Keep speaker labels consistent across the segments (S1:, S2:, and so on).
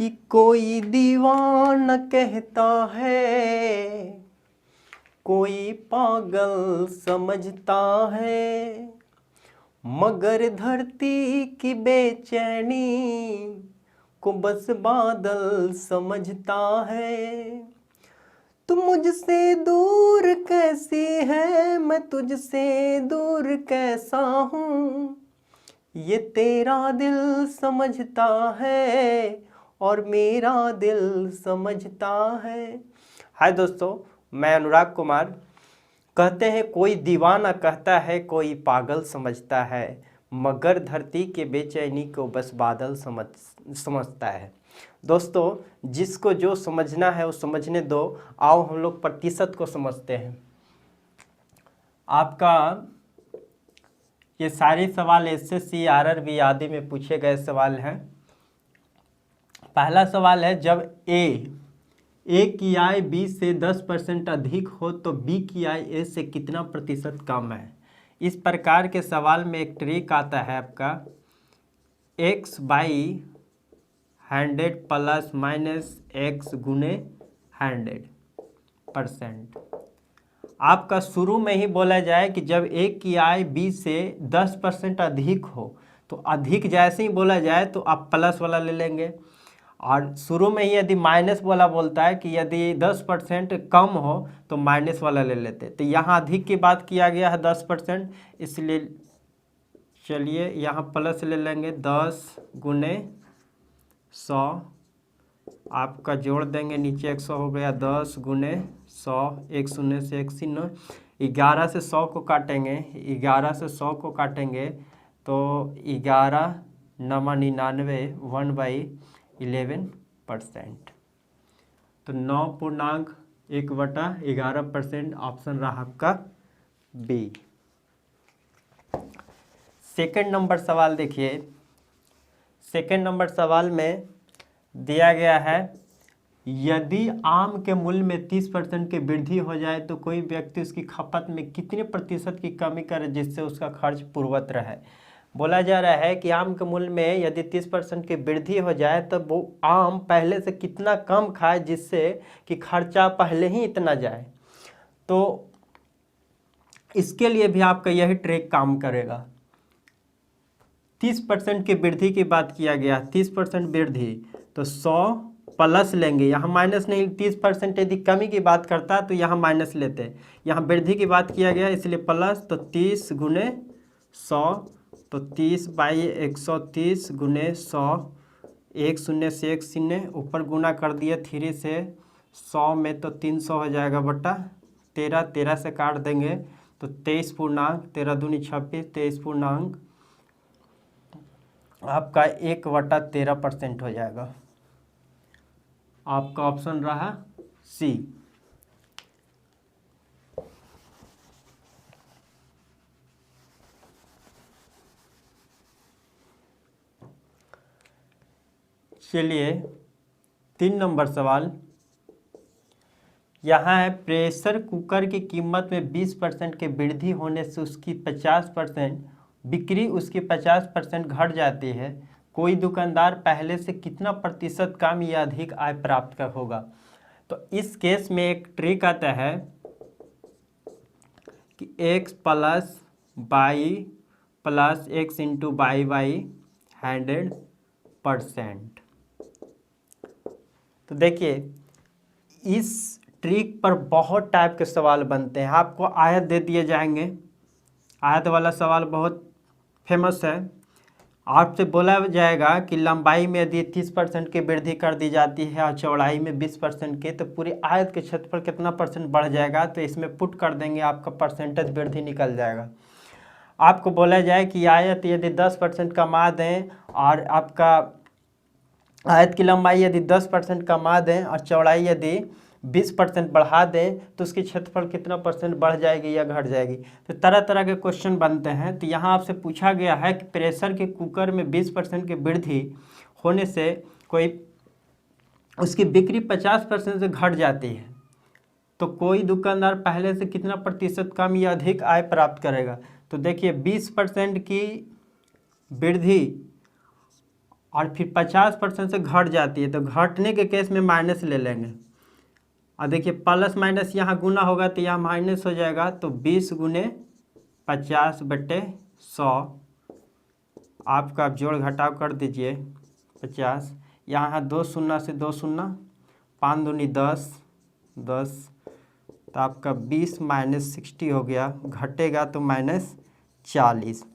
S1: कि कोई दीवाना कहता है, कोई पागल समझता है, मगर धरती की बेचैनी को बस बादल समझता है। तू मुझसे दूर कैसी है, मैं तुझसे दूर कैसा हूँ, ये तेरा दिल समझता है और मेरा दिल समझता है। हाय दोस्तों, मैं अनुराग कुमार। कहते हैं कोई दीवाना कहता है, कोई पागल समझता है, मगर धरती के बेचैनी को बस बादल समझता है। दोस्तों, जिसको जो समझना है वो समझने दो। आओ हम लोग प्रतिशत को समझते हैं। आपका ये सारे सवाल एसएससी आरआरबी आदि में पूछे गए सवाल हैं। पहला सवाल है, जब ए की आय बी से 10% अधिक हो तो बी की आय ए से कितना प्रतिशत कम है। इस प्रकार के सवाल में एक ट्रिक आता है आपका, x/100 प्लस माइनस x गुने 100%। आपका शुरू में ही बोला जाए कि जब ए की आय बी से 10% अधिक हो, तो अधिक जैसे ही बोला जाए तो आप प्लस वाला ले लेंगे, और शुरू में ही यदि माइनस वाला बोलता है कि यदि 10% कम हो तो माइनस वाला ले लेते। तो यहाँ अधिक की बात किया गया है 10%, इसलिए चलिए यहाँ प्लस ले लेंगे। 10 गुने 100 आपका जोड़ देंगे, नीचे 100 हो गया। 10 गुने 100, 1 शून्य से 1 शून्य, 11 से 100 को काटेंगे, 11 से 100 को काटेंगे तो 11 9 99, 1/11%। तो 9.1/11% ऑप्शन रहा आपका बी। सेकंड नंबर सवाल देखिए। सेकंड नंबर सवाल में दिया गया है, यदि आम के मूल्य में 30% की वृद्धि हो जाए तो कोई व्यक्ति उसकी खपत में कितने प्रतिशत की कमी करे जिससे उसका खर्च पूर्ववत रहे। बोला जा रहा है कि आम के मूल्य में यदि 30% की वृद्धि हो जाए तो वो आम पहले से कितना कम खाए जिससे कि खर्चा पहले ही इतना जाए। तो इसके लिए भी आपका यही ट्रिक काम करेगा। 30% की वृद्धि की बात किया गया, 30% वृद्धि, तो 100 प्लस लेंगे, यहाँ माइनस नहीं। 30% यदि कमी की बात करता तो यहाँ माइनस लेते, यहाँ वृद्धि की बात किया गया इसलिए प्लस। तो 30 गुने 100, तो 30/130 गुने 100, 1 शून्य से 1 शून्य, ऊपर गुना कर दिए 3 से 100 में तो 300 हो जाएगा बटा 13, 13 से काट देंगे तो 23 पूर्णांक, 13 दूनी 26, 23 पूर्णांक आपका 1/13% हो जाएगा। आपका ऑप्शन रहा सी। चलिए 3 नंबर सवाल यहाँ है, प्रेशर कुकर की कीमत में 20% की वृद्धि होने से उसकी 50% बिक्री उसकी 50% घट जाती है। कोई दुकानदार पहले से कितना प्रतिशत कम या अधिक आय प्राप्त कर होगा। तो इस केस में एक ट्रिक आता है कि x plus by plus x into by 100%। तो देखिए इस ट्रिक पर बहुत टाइप के सवाल बनते हैं। आपको आयत दे दिए जाएंगे, आयत वाला सवाल बहुत फेमस है। आपसे बोला जाएगा कि लंबाई में यदि 30% की वृद्धि कर दी जाती है और चौड़ाई में 20% की, तो पूरी आयत के क्षेत्रफल कितना परसेंट बढ़ जाएगा। तो इसमें पुट कर देंगे, आपका परसेंटेज वृद्धि निकल जाएगा। आपको बोला जाए कि आयत यदि 10% कमा दें और आपका आयत की लंबाई यदि 10% कमा दें और चौड़ाई यदि 20% बढ़ा दें तो उसकी क्षेत्रफल कितना परसेंट बढ़ जाएगी या घट जाएगी। तो तरह तरह के क्वेश्चन बनते हैं। तो यहाँ आपसे पूछा गया है कि प्रेशर के कुकर में 20% की वृद्धि होने से कोई उसकी बिक्री 50% से घट जाती है, तो कोई दुकानदार पहले से कितना प्रतिशत कम या अधिक आय प्राप्त करेगा। तो देखिए 20% की वृद्धि और फिर 50% से घट जाती है, तो घटने के केस में माइनस ले लेंगे। और देखिए प्लस माइनस यहाँ गुना होगा तो यहाँ माइनस हो जाएगा, तो 20 गुने 50/100 आपका आप जोड़ घटाव कर दीजिए 50। यहाँ 2 शून्य से 2 शून्य, 5 दूनी 10, 10, तो आपका 20 माइनस 60 हो गया, घटेगा तो -40।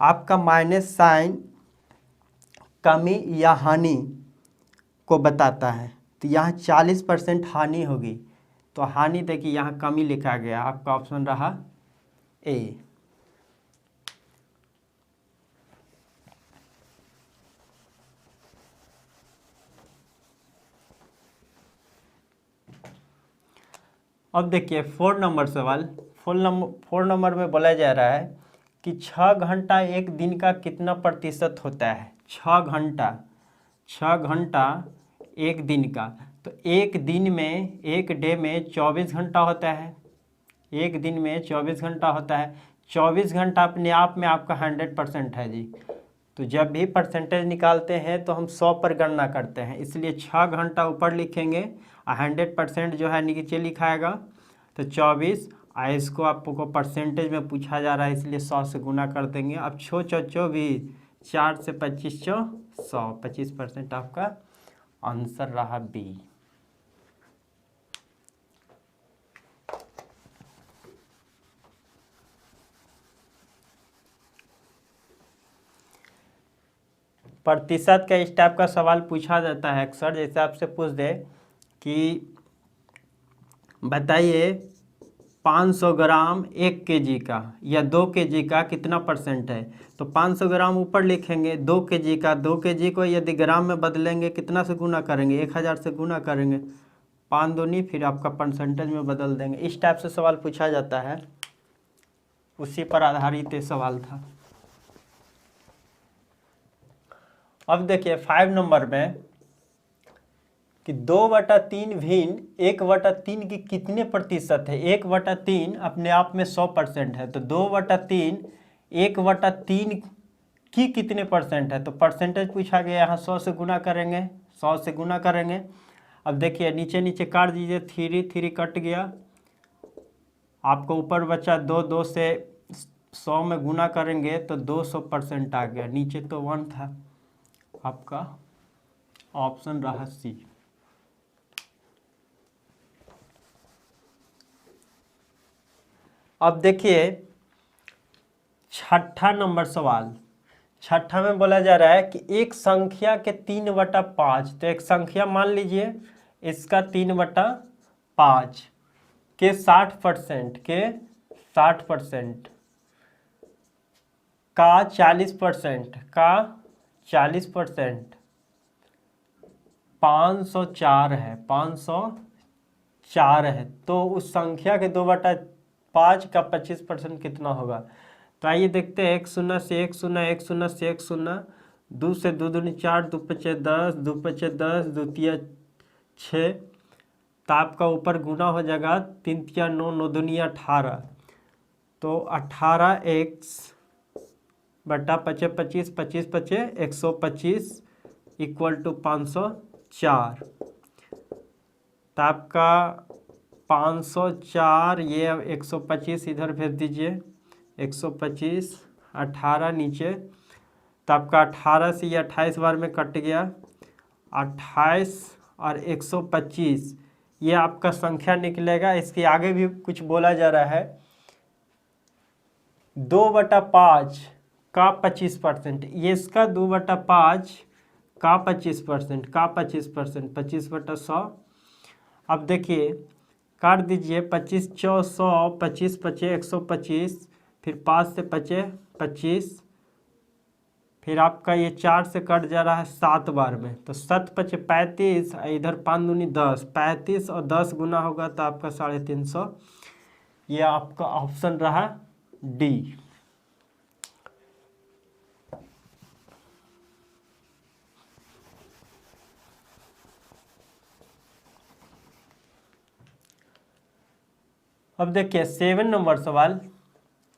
S1: आपका माइनस साइन कमी या हानि को बताता है, तो यहाँ 40% हानि होगी, तो हानि देखिए यहाँ कमी लिखा गया, आपका ऑप्शन रहा ए। अब देखिए 4 नंबर सवाल। 4 नंबर में बोला जा रहा है कि 6 घंटा एक दिन का कितना प्रतिशत होता है। 6 घंटा एक दिन का, तो एक दिन में, एक डे में 24 घंटा होता है। एक दिन में 24 घंटा होता है। 24 घंटा अपने आप में आपका 100% है जी। तो जब भी परसेंटेज निकालते हैं तो हम 100 पर गणना करते हैं, इसलिए 6 घंटा ऊपर लिखेंगे और 100% जो है नीचे लिखाएगा। तो 24, इसको आपको परसेंटेज में पूछा जा रहा है इसलिए 100 से गुना कर देंगे। अब 24, 4 से 25 100, 25% आपका आंसर रहा बी। प्रतिशत का इस टाइप का सवाल पूछा जाता है अक्सर, जैसे आपसे पूछ दे कि बताइए 500 ग्राम 1 kg का या 2 kg का कितना % है। तो 500 ग्राम ऊपर लिखेंगे, 2 kg का, 2 kg को यदि ग्राम में बदलेंगे कितना से गुना करेंगे, 1000 से गुना करेंगे, 5 दूनी, फिर आपका परसेंटेज में बदल देंगे। इस टाइप से सवाल पूछा जाता है, उसी पर आधारित ये सवाल था। अब देखिए 5 नंबर में कि 2/3 भिन्न 1/3 की कितने प्रतिशत है। 1/3 अपने आप में 100% है, तो 2/3 1/3 की कितने % है। तो परसेंटेज पूछा गया, यहाँ 100 से गुना करेंगे, 100 से गुना करेंगे। अब देखिए नीचे नीचे काट दीजिए, 3 कट गया, आपको ऊपर बचा 2, 2 से 100 में गुना करेंगे तो 200% आ गया, नीचे तो 1 था, आपका ऑप्शन रहा सी। अब देखिए 6ठा नंबर सवाल। 6ठा में बोला जा रहा है कि एक संख्या के 3/5, तो एक संख्या मान लीजिए इसका 3/5 के 60% का 40% 504 है, 504 है, तो उस संख्या के 2/5 का 25% कितना होगा। तो आइए देखते हैं, 1 0 से 1 0, 1 0 से 1 0, 2 से 2 दूनी 4, 2 5 10, 2 5 10, 2 3 6, तो आपका ऊपर गुना हो जाएगा, 3 3 9, 9 दूनी 18, तो 18x बटा 5 25, 25 5 125 इक्वल टू 504। तो आपका 504, ये 125 इधर भेज दीजिए, 125, 18 नीचे, तो आपका 18 से ये 28 बार में कट गया, 28 और 125, ये आपका संख्या निकलेगा। इसके आगे भी कुछ बोला जा रहा है, 2/5 का 25%, ये इसका 2/5 का 25%, 25/100। अब देखिए काट दीजिए, 25 4 100, 25 5 125, फिर 5 से 5 25, फिर आपका ये 4 से कट जा रहा है 7 बार में, तो 7 5 35, इधर 5 दूनी 10, 35 और 10 गुना होगा तो आपका 350। ये आपका ऑप्शन रहा डी। अब देखिए 7 नंबर सवाल।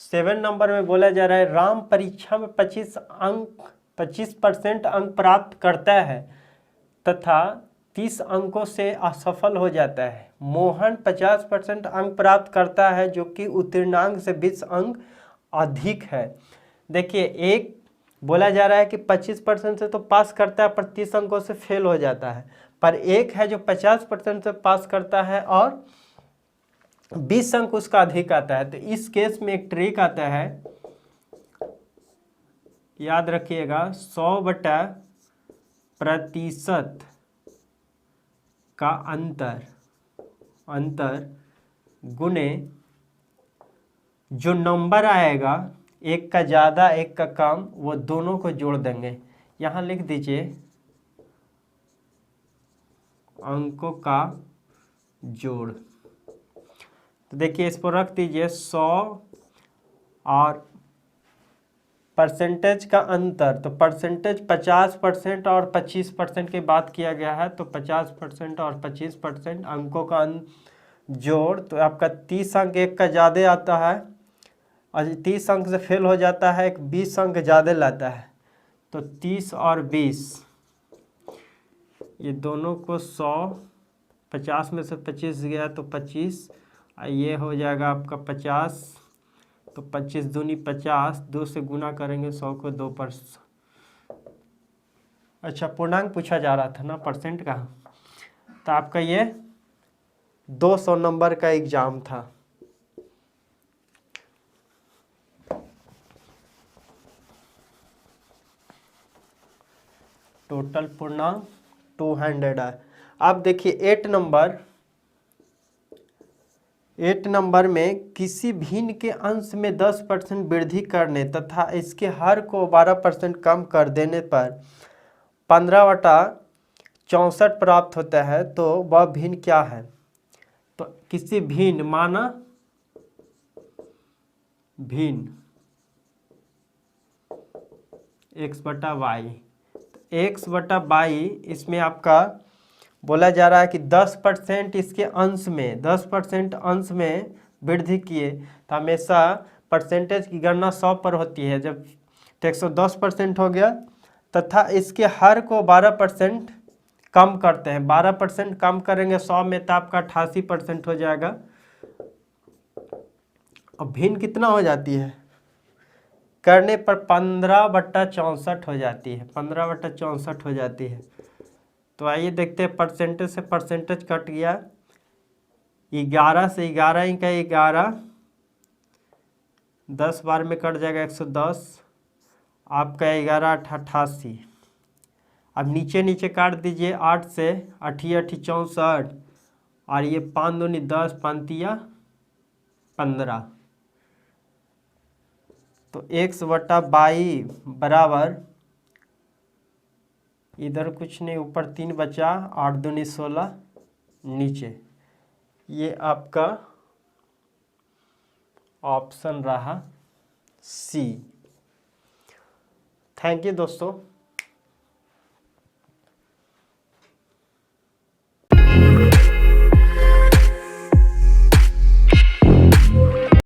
S1: 7 नंबर में बोला जा रहा है, राम परीक्षा में 25 अंक 25% अंक प्राप्त करता है तथा 30 अंकों से असफल हो जाता है। मोहन 50% अंक प्राप्त करता है जो कि उत्तीर्णांक से 20 अंक अधिक है। देखिए, एक बोला जा रहा है कि 25% से तो पास करता है पर 30 अंकों से फेल हो जाता है, पर एक है जो 50% से पास करता है और 20 अंक उसका अधिक आता है। तो इस केस में एक ट्रिक आता है, याद रखिएगा, 100% का अंतर गुने जो नंबर आएगा, एक का ज़्यादा एक का कम, वो दोनों को जोड़ देंगे। यहाँ लिख दीजिए अंकों का जोड़। तो देखिए, इस पर रख दीजिए 100 और परसेंटेज का अंतर। तो परसेंटेज 50% और 25% की बात किया गया है, तो 50% और 25% अंकों का जोड़। तो आपका 30 अंक एक का ज़्यादा आता है और 30 अंक से फेल हो जाता है, एक 20 अंक ज़्यादा लाता है। तो 30 और 20 ये दोनों को 100, 50 में से 25 गया तो 25, ये हो जाएगा आपका 50। तो 25 दूनी 50, 2 से गुना करेंगे 100 को 2 पर। अच्छा, पूर्णांक पूछा जा रहा था ना, परसेंट का। तो आपका ये 200 नंबर का एग्जाम था। टोटल पूर्णांक 200 है। अब देखिए 8 नंबर में किसी भिन्न के अंश में 10% वृद्धि करने तथा इसके हर को 12% कम कर देने पर 15/64 प्राप्त होता है। तो वह भिन्न क्या है? तो किसी भिन्न, माना भिन्न x/y, x/y इसमें आपका बोला जा रहा है कि 10% इसके अंश में, 10% अंश में वृद्धि किए। तो हमेशा परसेंटेज की गणना 100 पर होती है। जब तो 110% हो गया तथा इसके हर को 12% कम करते हैं। 12% कम करेंगे 100 में तो आपका 88% हो जाएगा। और भिन्न कितना हो जाती है करने पर? 15/64 हो जाती है, 15/64 हो जाती है। तो आइए देखते हैं, परसेंटेज से परसेंटेज कट गया, 11 से 11 ही का 11, 10 बार में कट जाएगा 110, आपका 11 88। अब नीचे नीचे काट दीजिए, 8 से 8 64 और ये 5 दूनी 10, 5 15। तो x/y बराबर, इधर कुछ नहीं, ऊपर 3 बचा, 8 दूनी 16, नीचे। ये आपका ऑप्शन रहा सी। थैंक यू दोस्तों।